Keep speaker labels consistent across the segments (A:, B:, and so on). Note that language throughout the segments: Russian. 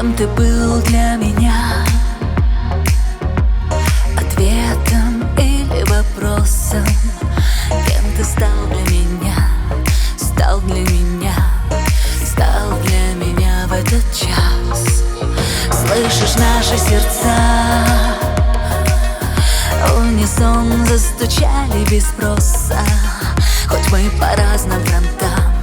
A: Кем ты был для меня? Ответом или вопросом? Кем ты стал для меня? Стал для меня, стал для меня в этот час. Слышишь наши сердца? В унисон застучали без спроса. Хоть мы по разным фронтам,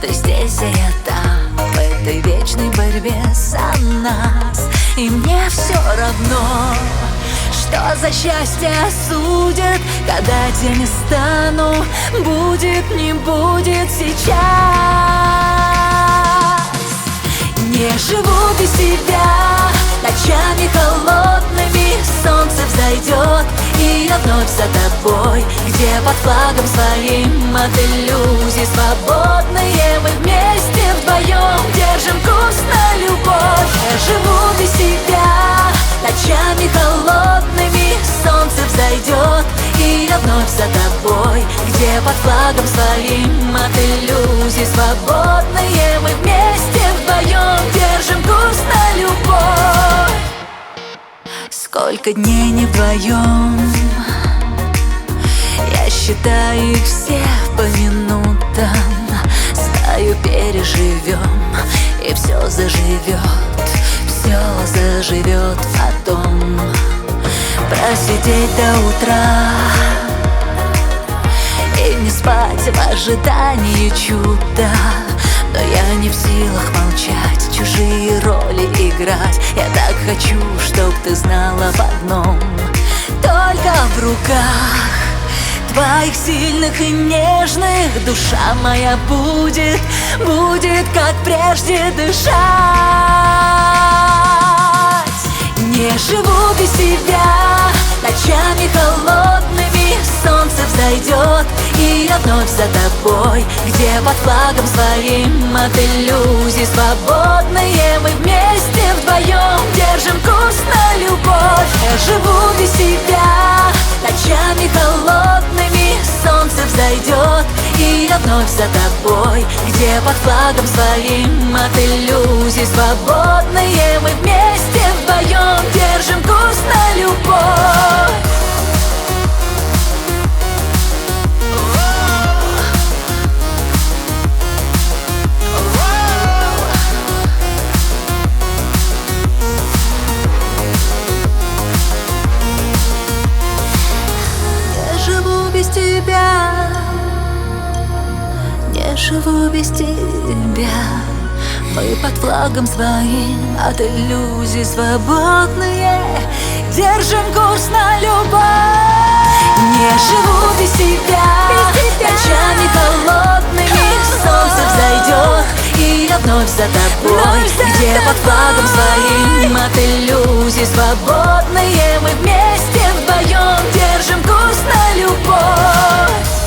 A: ты здесь, а я там, в этой вечной борьбе за нас. И мне все равно, что за счастье осудят, когда тени стану. Будет, не будет сейчас. Не живу без тебя ночами холодными. Солнце взойдет, и я вновь за тобой, где под флагом своим от иллюзий свободные. Мы вместе вдвоем держим курс на любовь. Я живу без тебя ночами холодными. Солнце взойдет, и я вновь за тобой, где под флагом своим от иллюзий свободные. Мы вместе вдвоем держим курс на любовь. Сколько дней не вдвоем, я считаю их все по минутам. Знаю, переживем, и все заживет, все заживет потом. Просидеть до утра и не спать в ожидании чуда. Но я не в силах молчать, чужие роли играть. Я так хочу, чтоб ты знала об одном: только в руках твоих сильных и нежных душа моя будет, будет как прежде дышать. Не живу без тебя ночами холодными. Солнце взойдет, и я вновь за тобой, где под флагом своим от иллюзий свободные. Мы вместе вдвоем держим курс на любовь. Я живу без тебя ночами холодными. Солнце взойдет, и я вновь за тобой, где под флагом своим от иллюзий свободные. Мы вместе вдвоем держим курс на любовь. Не живу без тебя. Мы под флагом своим от иллюзий свободные, держим курс на любовь. Не живу без тебя ночами холодными. Солнце взойдет, и я вновь за тобой, где под флагом своим от иллюзий свободные. Мы вместе вдвоем держим курс на любовь.